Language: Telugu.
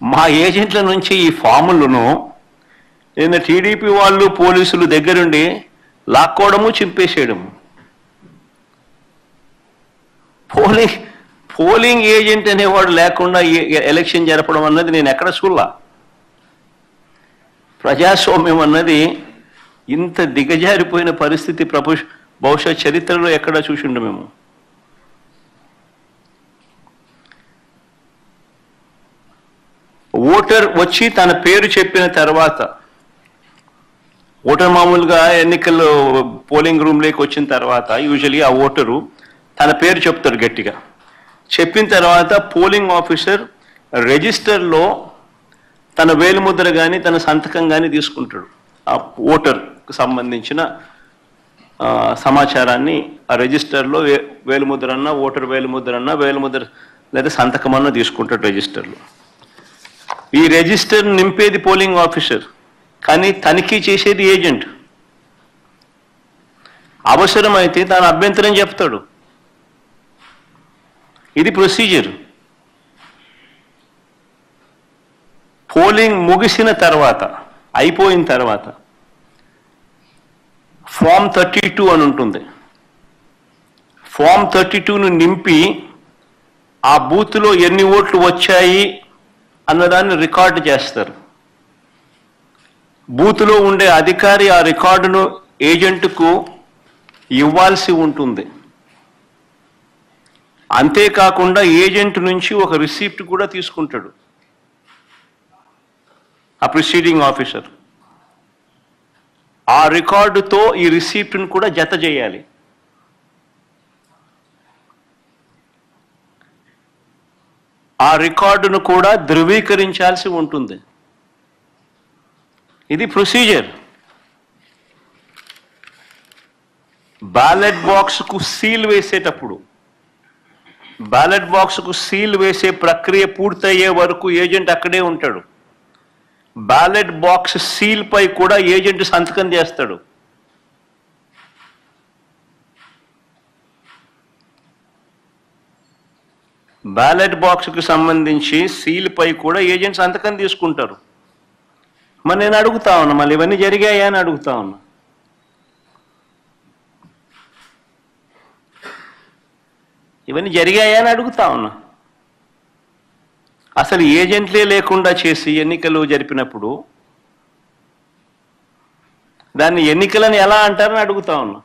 మా ఏజెంట్ల నుంచి ఈ ఫాములను నిన్న టీడీపీ వాళ్ళు పోలీసులు దగ్గరుండి లాక్కోవడము చింపేసేయడము. పోలింగ్ ఏజెంట్ అనేవాడు లేకుండా ఎలక్షన్ జరపడం అన్నది నేను ఎక్కడ చూడలా. ప్రజాస్వామ్యం అన్నది ఇంత దిగజారిపోయిన పరిస్థితి బహుశా చరిత్రలో ఎక్కడ చూసిండు మేము. ఓటర్ వచ్చి తన పేరు చెప్పిన తర్వాత, ఓటర్ మామూలుగా ఎన్నికల్లో పోలింగ్ రూమ్లోకి వచ్చిన తర్వాత యూజువలీ ఆ ఓటరు తన పేరు చెప్తాడు గట్టిగా. చెప్పిన తర్వాత పోలింగ్ ఆఫీసర్ రిజిస్టర్లో తన వేలిముద్ర కానీ తన సంతకం కానీ తీసుకుంటాడు. ఆ ఓటర్కు సంబంధించిన సమాచారాన్ని ఆ రిజిస్టర్లో వేలిముద్ర అన్నా, ఓటర్ వేలిముద్ర అన్నా, వేలిముద్ర లేదా సంతకం అన్నా తీసుకుంటాడు రిజిస్టర్లో. ఈ రిజిస్టర్ నింపేది పోలింగ్ ఆఫీసర్, కానీ తనిఖీ చేసేది ఏజెంట్. అవసరమైతే తాను అభ్యంతరం చెప్తాడు. ఇది ప్రొసీజర్. పోలింగ్ ముగిసిన తర్వాత, అయిపోయిన తర్వాత ఫామ్ 32 అని ఉంటుంది. ఫామ్ 32ను నింపి ఆ బూత్లో ఎన్ని ఓట్లు వచ్చాయి అన్నదాన్ని రికార్డు చేస్తారు. బూత్లో ఉండే అధికారి ఆ రికార్డును ఏజెంట్కు ఇవ్వాల్సి ఉంటుంది. అంతేకాకుండా ఏజెంట్ నుంచి ఒక రిసిప్ట్ కూడా తీసుకుంటాడు ఆ ప్రిసీడింగ్ ఆఫీసర్. ఆ రికార్డుతో ఈ రిసిప్ట్ను కూడా జత చేయాలి. ఆ రికార్డును కూడా ధృవీకరించాల్సి ఉంటుంది. ఇది ప్రొసీజర్. బ్యాలెట్ బాక్స్కు సీల్ వేసేటప్పుడు, బ్యాలెట్ బాక్స్కు సీల్ వేసే ప్రక్రియ పూర్తయ్యే వరకు ఏజెంట్ అక్కడే ఉంటాడు. బ్యాలెట్ బాక్స్ సీల్ పై కూడా ఏజెంట్ సంతకం చేస్తాడు. బ్యాలెట్ బాక్స్కు సంబంధించి సీల్ పై కూడా ఏజెంట్ సంతకం తీసుకుంటారు. మరి నేను అడుగుతా ఉన్నా, మళ్ళీ ఇవన్నీ జరిగాయా అని అడుగుతా ఉన్నా. ఇవన్నీ జరిగాయా అని అడుగుతా ఉన్నా. అసలు ఏజెంట్లే లేకుండా చేసి ఎన్నికలు జరిపినప్పుడు దాన్ని ఎన్నికలని ఎలా అంటారని అడుగుతా ఉన్నా.